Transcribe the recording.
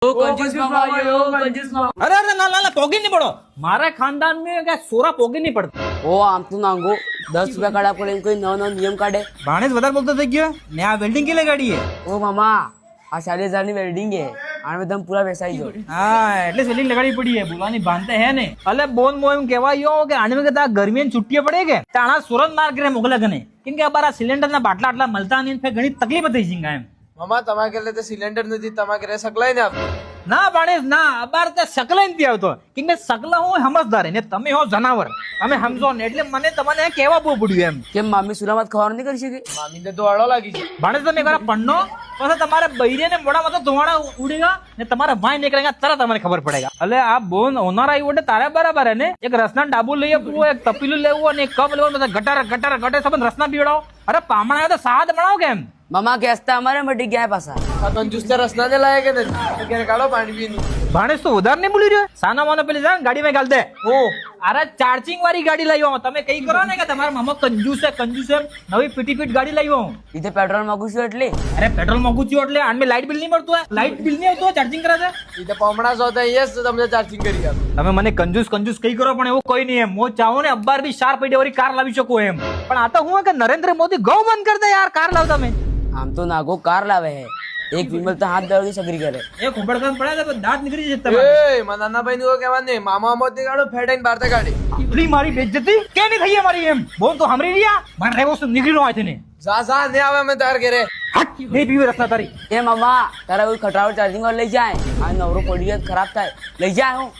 अरे अरे ना ना पोगी नहीं पड़ो मारे खानदान में क्या सोरा पोगी नहीं पड़ता ओ आम तो नांगो 10 रुपया काढ़ा पड़े कोई नव नियम काढे भाणेज વધારે બોલતો થઈ ગયો ને આ વેલ્ડિંગ કેલે ગાડી હે ओ मामा आ 40,000 ની વેલ્ડિંગ है આને તમે પૂરા વેસાઈ જો હા એટલે વેલ્ડિંગ લગાડી પડી હે બોલાની બાંધતે હે ને અલે બોન મોમ કહેવાયો કે આને કે તા ગરમી ની છુટ્ટી પડે કે તાણા સુરત માર કરે મોકલે ગને કેમ કે અબારા સિલિન્ડર ના બાટલા આટલા મળતા નહીં ફે ઘણી તકલીફ થઈ જિંગા એમ મામા તમારે એટલે તો સિલિન્ડર નથી તમારે ઘરે સકલાઈ ને આપો ના ભાણેજ ના અબાર તે સકલાઈ નથી આવતો કેમ કે સકલા હું સમજદાર ને તમે હો જનાવર તમે સમજો ને એટલે મને તમને કહેવા બહુ પડ્યું એમ કેમ મામી સુરામત ખબર નહીં કરી શકે મામીને તો આળો લાગી છે ભાણેજ તમે એકવાર પન્નો પછી તમારે બૈરે ને મોઢામાં તો ધોવાડા ઉડેગા ને તમારા ભાઈ નીકળેગા તરત તમને ખબર પડેગા એટલે આ બોન ઓનર આવ્યો એટલે તારે બરાબર હે ને એક રસના ડાબુ લઈ આપવું એક તપીલું લેવું અને એક કપ લેવું બધા ગટાર ગટાર ગટે સબંધ રસના પીવડાવો અરે પામણા આવે તો સાદ બનાવો કેમ મામા ગેસતા અમારે મટી ગયા પાછા આ કંજૂસ તો રસના ને લાયક જ નથી ઘરે કાઢો પાણી પીનું ભાણેજ તો ઉધાર નહીં બોલી રહ્યો સાના માનો પેલી જા ગાડી માં ગાલ દે ઓ અરે ચાર્જિંગ વાળી ગાડી લાવ્યો તમે કઈ કરો ને કે તમારા મામા કંજૂસ છે નવી પીટી પીટ ગાડી લાવ્યો ઇતે પેટ્રોલ માંગુ છું એટલે અરે પેટ્રોલ મોંઘું થયું એટલે આને લાઇટ બિલ નહીં મળતું લાઇટ બિલ નહીં આવતું ચાર્જિંગ કરે છે એ તો પમણા સો તો યસ તમને ચાર્જિંગ કરી આપો તમે મને કંજૂસ કઈ કરો પણ એવું કોઈ નહીં એમ હું ચાહું ને અબ્બાર બી 4 પૈડે વાળી કાર લાવી શકું એમ પણ આ તો હું કે નરેન્દ્ર મોદી ગૌ બંધ કરી દે યાર કાર લાવ તમે આમ તો નાગો કાર લાવે હે એક વિમલ તો હાથ દળવી સગરી કરે એક ઉબડકામ પડ્યા તો દાંત નીકળી જશે તમારે એ મારા નાના ભાઈ નું કહેવા નહીં મામા મોતી કાઢો ફેટાઈને બહાર કાઢી આપણી મારી બેઇજ્જતી કે નહીં થઈ મારી એમ બોલ તો હમરી રહ્યા મારે રેવો તો નીકળી નો આથી ને જા ને આવે અમે તાર ઘરે હટ નહીં પીવે રસ્તા તારી એ મામા તારા કોઈ ખટારો ચાર્જિંગ વાળો લઈ જાય આ નવરો પડી જાય ખરાબ થાય લઈ જાય હું